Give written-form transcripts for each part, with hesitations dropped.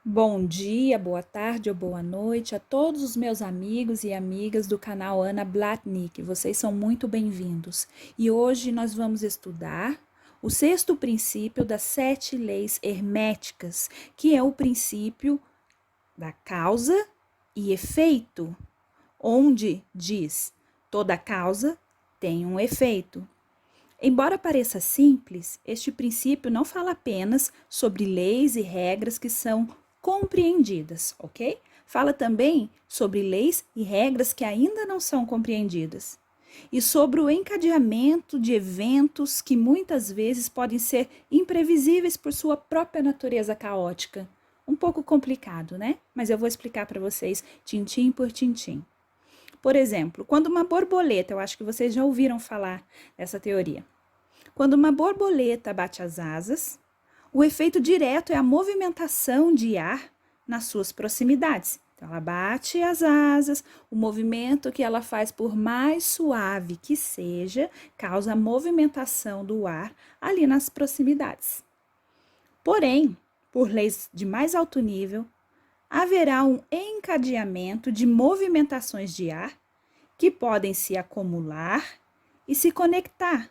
Bom dia, boa tarde ou boa noite a todos os meus amigos e amigas do canal Ana Blatnick. Vocês são muito bem-vindos. E hoje nós vamos estudar o sexto princípio das 7 leis herméticas, que é o princípio da causa e efeito, onde diz: toda causa tem um efeito. Embora pareça simples, este princípio não fala apenas sobre leis e regras que são compreendidas, ok? Fala também sobre leis e regras que ainda não são compreendidas. E sobre o encadeamento de eventos que muitas vezes podem ser imprevisíveis por sua própria natureza caótica. Um pouco complicado, né? Mas eu vou explicar para vocês tintim por tintim. Por exemplo, quando uma borboleta, eu acho que vocês já ouviram falar dessa teoria. Quando uma borboleta bate as asas, o efeito direto é a movimentação de ar nas suas proximidades. Então, ela bate as asas, o movimento que ela faz, por mais suave que seja, causa a movimentação do ar ali nas proximidades. Porém, por leis de mais alto nível, haverá um encadeamento de movimentações de ar que podem se acumular e se conectar,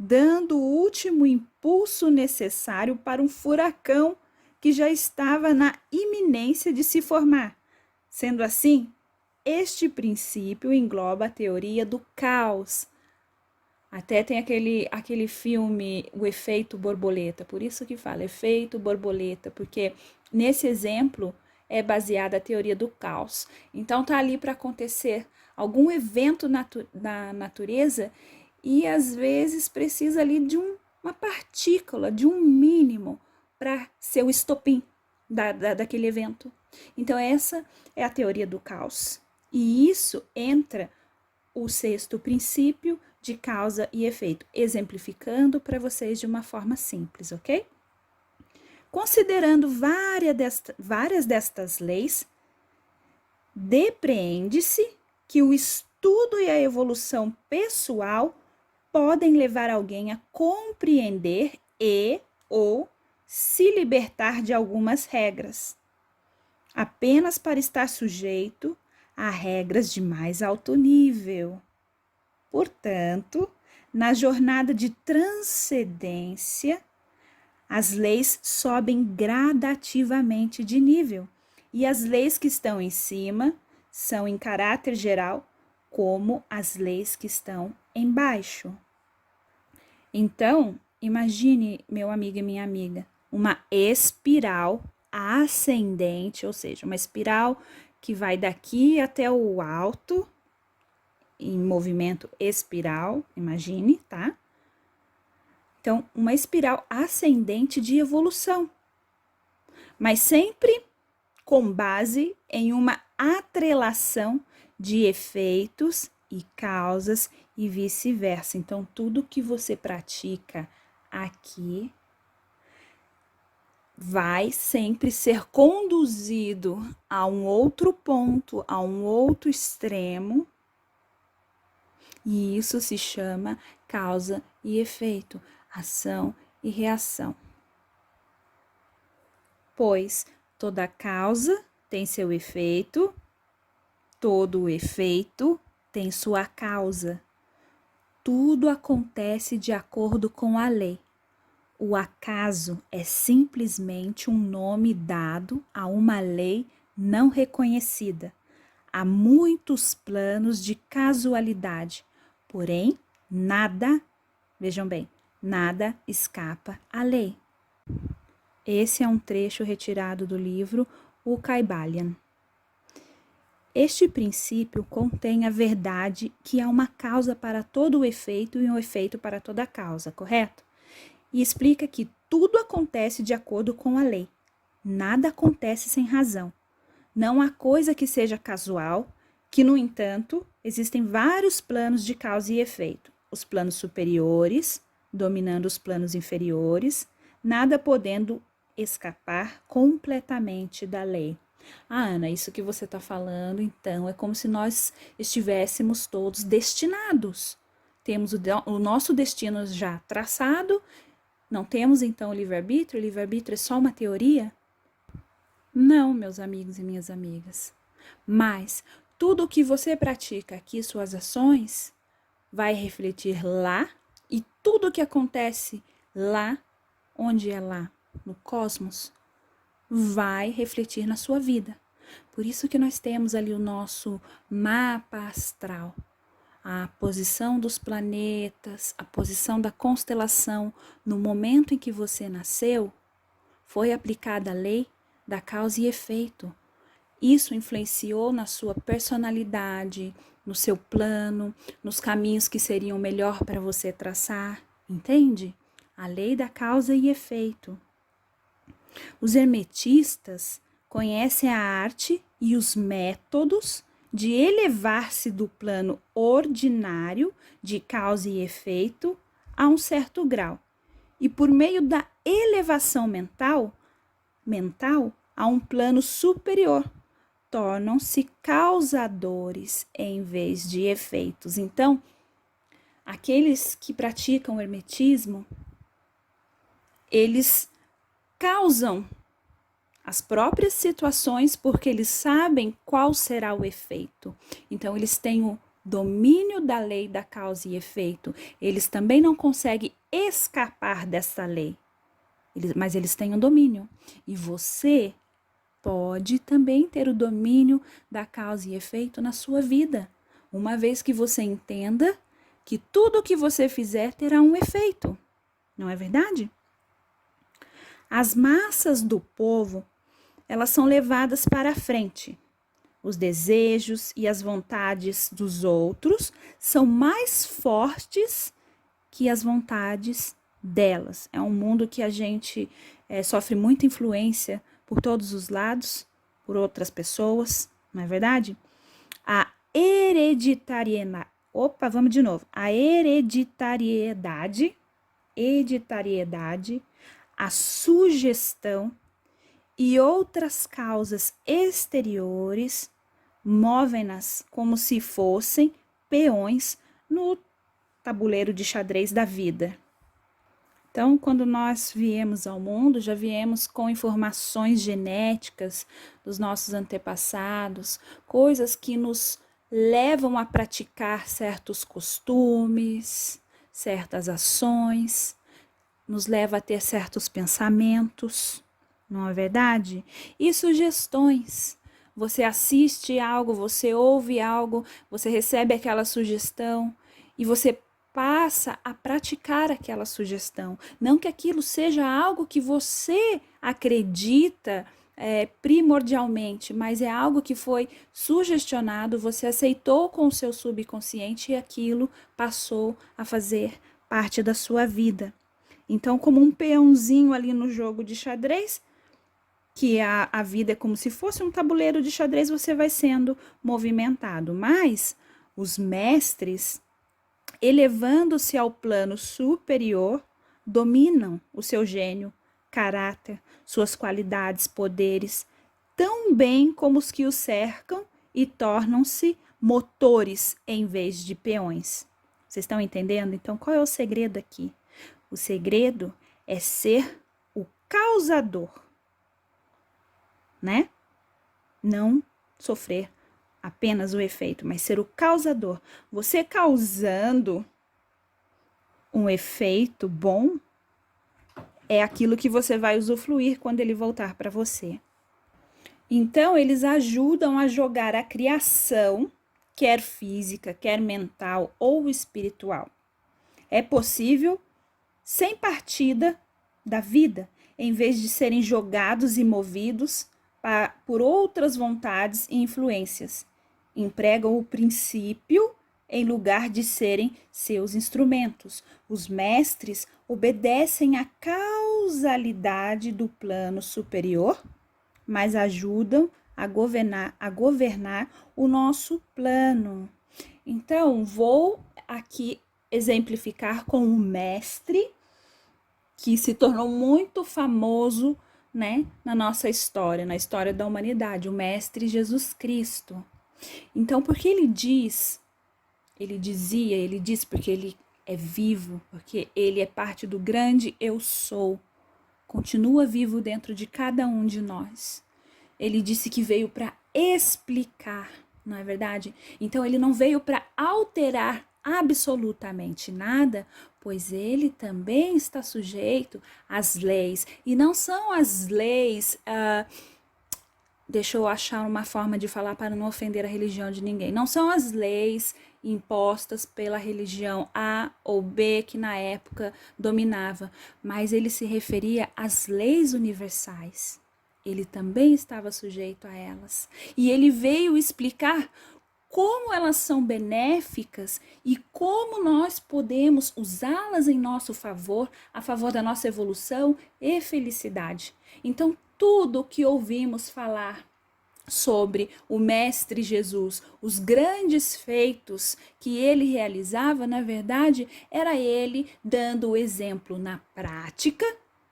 dando o último impulso necessário para um furacão que já estava na iminência de se formar. Sendo assim, este princípio engloba a teoria do caos. Até tem aquele filme, O Efeito Borboleta, por isso que fala efeito borboleta, porque nesse exemplo é baseada a teoria do caos. Então tá ali para acontecer algum evento na natureza e às vezes precisa ali de uma partícula, de um mínimo para ser o estopim daquele evento. Então essa é a teoria do caos. E isso entra o sexto princípio de causa e efeito, exemplificando para vocês de uma forma simples, ok? Considerando várias destas leis, depreende-se que o estudo e a evolução pessoal podem levar alguém a compreender ou se libertar de algumas regras, apenas para estar sujeito a regras de mais alto nível. Portanto, na jornada de transcendência, as leis sobem gradativamente de nível e as leis que estão em cima são, em caráter geral, como as leis que estão embaixo. Então, imagine, meu amigo e minha amiga, uma espiral ascendente, ou seja, uma espiral que vai daqui até o alto, em movimento espiral, imagine, tá? Então, uma espiral ascendente de evolução, mas sempre com base em uma atrelação de efeitos e causas e vice-versa. Então, tudo que você pratica aqui vai sempre ser conduzido a um outro ponto, a um outro extremo, e isso se chama causa e efeito, ação e reação. Pois toda causa tem seu efeito, todo efeito tem sua causa. Tudo acontece de acordo com a lei. O acaso é simplesmente um nome dado a uma lei não reconhecida. Há muitos planos de casualidade, porém, vejam bem, nada escapa à lei. Esse é um trecho retirado do livro O Kybalion. Este princípio contém a verdade que há uma causa para todo o efeito e um efeito para toda a causa, correto? E explica que tudo acontece de acordo com a lei. Nada acontece sem razão. Não há coisa que seja casual, que, no entanto, existem vários planos de causa e efeito. Os planos superiores, dominando os planos inferiores, nada podendo escapar completamente da lei. Ah, Ana, isso que você está falando, então, é como se nós estivéssemos todos destinados. Temos o nosso destino já traçado, não temos então o livre-arbítrio é só uma teoria? Não, meus amigos e minhas amigas. Mas tudo o que você pratica aqui, suas ações, vai refletir lá, e tudo o que acontece lá, onde é lá, no cosmos, vai refletir na sua vida. Por isso que nós temos ali o nosso mapa astral, a posição dos planetas, a posição da constelação no momento em que você nasceu, foi aplicada a lei da causa e efeito. Isso influenciou na sua personalidade, no seu plano, nos caminhos que seriam melhor para você traçar, entende? A lei da causa e efeito. Os hermetistas conhecem a arte e os métodos de elevar-se do plano ordinário de causa e efeito a um certo grau. E por meio da elevação mental a um plano superior, tornam-se causadores em vez de efeitos. Então, aqueles que praticam o hermetismo, eles causam as próprias situações porque eles sabem qual será o efeito. Então, eles têm o domínio da lei da causa e efeito. Eles também não conseguem escapar dessa lei, mas eles têm o domínio. E você pode também ter o domínio da causa e efeito na sua vida, uma vez que você entenda que tudo o que você fizer terá um efeito. Não é verdade? As massas do povo, elas são levadas para a frente. Os desejos e as vontades dos outros são mais fortes que as vontades delas. É um mundo que a gente sofre muita influência por todos os lados, por outras pessoas, não é verdade? A hereditariedade, a hereditariedade, a sugestão e outras causas exteriores movem-nas como se fossem peões no tabuleiro de xadrez da vida. Então, quando nós viemos ao mundo, já viemos com informações genéticas dos nossos antepassados, coisas que nos levam a praticar certos costumes, certas ações, nos leva a ter certos pensamentos, não é verdade? E sugestões. Você assiste algo, você ouve algo, você recebe aquela sugestão e você passa a praticar aquela sugestão. Não que aquilo seja algo que você acredita primordialmente, mas é algo que foi sugestionado, você aceitou com o seu subconsciente e aquilo passou a fazer parte da sua vida. Então, como um peãozinho ali no jogo de xadrez, que a vida é como se fosse um tabuleiro de xadrez, você vai sendo movimentado. Mas os mestres, elevando-se ao plano superior, dominam o seu gênio, caráter, suas qualidades, poderes, tão bem como os que o cercam e tornam-se motores em vez de peões. Vocês estão entendendo? Então, qual é o segredo aqui? O segredo é ser o causador, né? Não sofrer apenas o efeito, mas ser o causador. Você causando um efeito bom é aquilo que você vai usufruir quando ele voltar para você. Então, eles ajudam a jogar a criação, quer física, quer mental ou espiritual. É possível sem partida da vida, em vez de serem jogados e movidos por outras vontades e influências. Empregam o princípio em lugar de serem seus instrumentos. Os mestres obedecem à causalidade do plano superior, mas ajudam a governar o nosso plano. Então, vou aqui exemplificar com um mestre que se tornou muito famoso, né, na nossa história, na história da humanidade, o mestre Jesus Cristo. Então, porque ele diz porque ele é vivo, porque ele é parte do grande eu sou, continua vivo dentro de cada um de nós. Ele disse que veio para explicar, não é verdade? Então ele não veio para alterar absolutamente nada, pois ele também está sujeito às leis. E não são as leis. Deixa eu achar uma forma de falar para não ofender a religião de ninguém. Não são as leis impostas pela religião A ou B que na época dominava, mas ele se referia às leis universais. Ele também estava sujeito a elas. E ele veio explicar como elas são benéficas e como nós podemos usá-las em nosso favor, a favor da nossa evolução e felicidade. Então, tudo que ouvimos falar sobre o Mestre Jesus, os grandes feitos que ele realizava, na verdade, era ele dando o exemplo na prática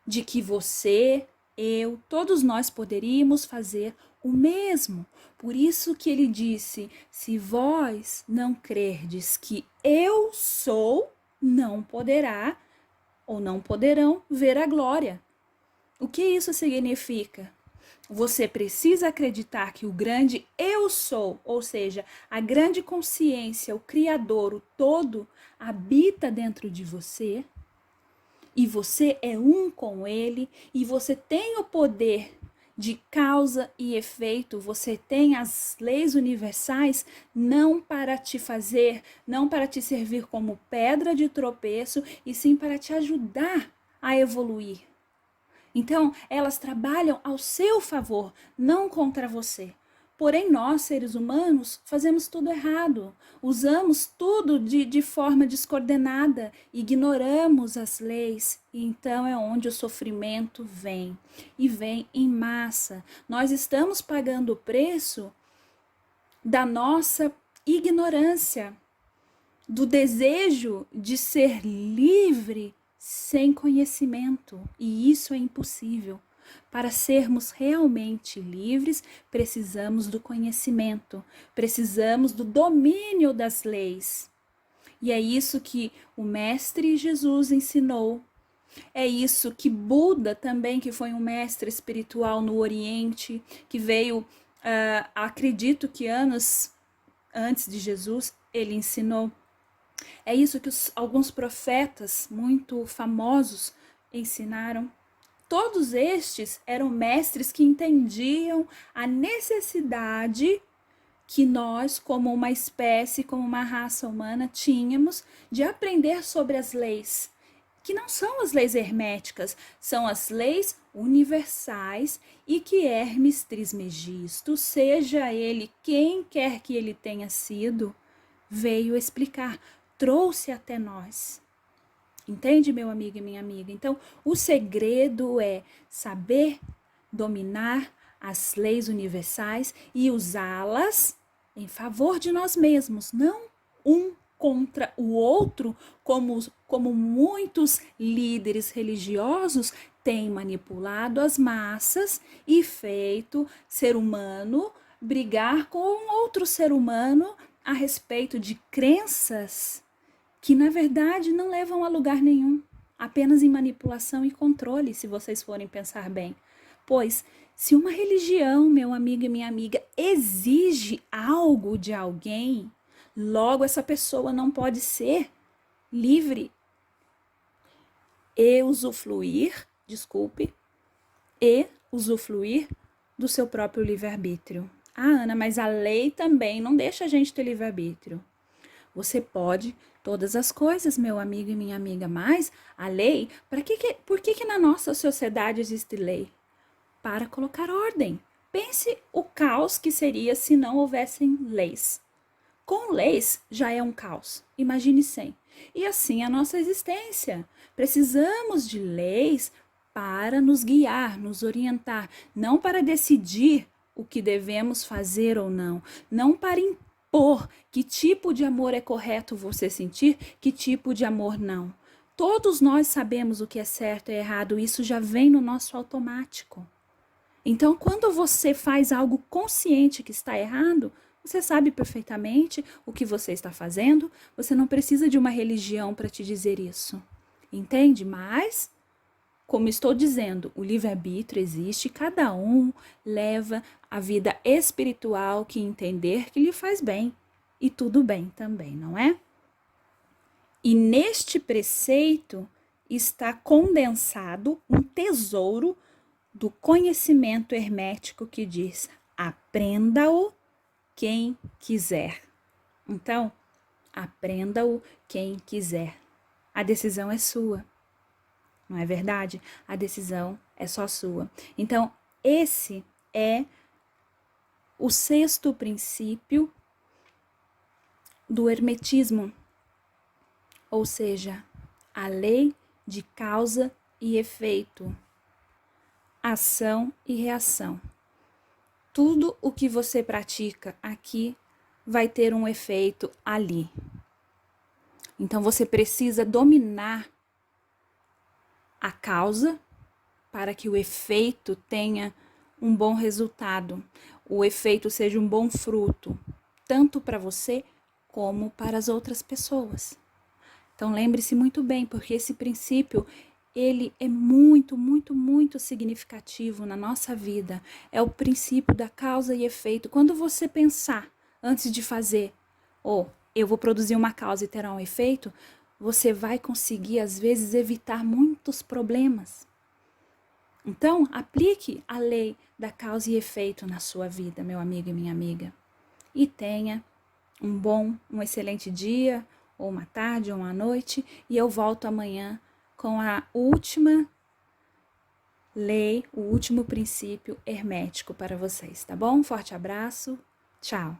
de que você, eu, todos nós poderíamos fazer o mesmo. Por isso que ele disse: se vós não crerdes que eu sou, não poderá ou não poderão ver a glória. O que isso significa? Você precisa acreditar que o grande eu sou, ou seja, a grande consciência, o Criador, o todo, habita dentro de você, e você é um com ele, e você tem o poder de causa e efeito, você tem as leis universais não para te fazer, não para te servir como pedra de tropeço, e sim para te ajudar a evoluir. Então, elas trabalham ao seu favor, não contra você. Porém, nós, seres humanos, fazemos tudo errado. Usamos tudo de forma descoordenada, ignoramos as leis. E então é onde o sofrimento vem. E vem em massa. Nós estamos pagando o preço da nossa ignorância, do desejo de ser livre sem conhecimento, e isso é impossível. Para sermos realmente livres, precisamos do conhecimento, precisamos do domínio das leis. E é isso que o Mestre Jesus ensinou. É isso que Buda também, que foi um mestre espiritual no Oriente, que veio, acredito que anos antes de Jesus, ele ensinou. É isso que alguns profetas muito famosos ensinaram. Todos estes eram mestres que entendiam a necessidade que nós, como uma espécie, como uma raça humana, tínhamos de aprender sobre as leis, que não são as leis herméticas, são as leis universais, e que Hermes Trismegisto, seja ele quem quer que ele tenha sido, veio explicar, trouxe até nós. Entende, meu amigo e minha amiga? Então, o segredo é saber dominar as leis universais e usá-las em favor de nós mesmos, não um contra o outro, como muitos líderes religiosos têm manipulado as massas e feito ser humano brigar com outro ser humano a respeito de crenças que, na verdade, não levam a lugar nenhum, apenas em manipulação e controle, se vocês forem pensar bem. Pois, se uma religião, meu amigo e minha amiga, exige algo de alguém, logo essa pessoa não pode ser livre e usufruir do seu próprio livre-arbítrio. Ah, Ana, mas a lei também não deixa a gente ter livre-arbítrio. Você pode todas as coisas, meu amigo e minha amiga, mas a lei, por que na nossa sociedade existe lei? Para colocar ordem. Pense o caos que seria se não houvessem leis. Com leis já é um caos, imagine sem. E assim a nossa existência. Precisamos de leis para nos guiar, nos orientar, não para decidir o que devemos fazer ou não, não para impor que tipo de amor é correto você sentir, que tipo de amor não. Todos nós sabemos o que é certo e errado, isso já vem no nosso automático. Então, quando você faz algo consciente que está errado, você sabe perfeitamente o que você está fazendo, você não precisa de uma religião para te dizer isso. Entende? Mas como estou dizendo, o livre-arbítrio existe, cada um leva a vida espiritual que entender que lhe faz bem. E tudo bem também, não é? E neste preceito está condensado um tesouro do conhecimento hermético que diz: aprenda-o quem quiser. Então, aprenda-o quem quiser. A decisão é sua. Não é verdade? A decisão é só sua. Então, esse é o sexto princípio do hermetismo, ou seja, a lei de causa e efeito, ação e reação. Tudo o que você pratica aqui vai ter um efeito ali. Então, você precisa dominar a causa para que o efeito tenha um bom resultado, o efeito seja um bom fruto, tanto para você como para as outras pessoas. Então lembre-se muito bem, porque esse princípio, ele é muito, muito, muito significativo na nossa vida. É o princípio da causa e efeito. Quando você pensar antes de fazer, eu vou produzir uma causa e terá um efeito, você vai conseguir, às vezes, evitar muitos problemas. Então, aplique a lei da causa e efeito na sua vida, meu amigo e minha amiga. E tenha um excelente dia, ou uma tarde, ou uma noite. E eu volto amanhã com a última lei, o último princípio hermético para vocês, tá bom? Forte abraço, tchau!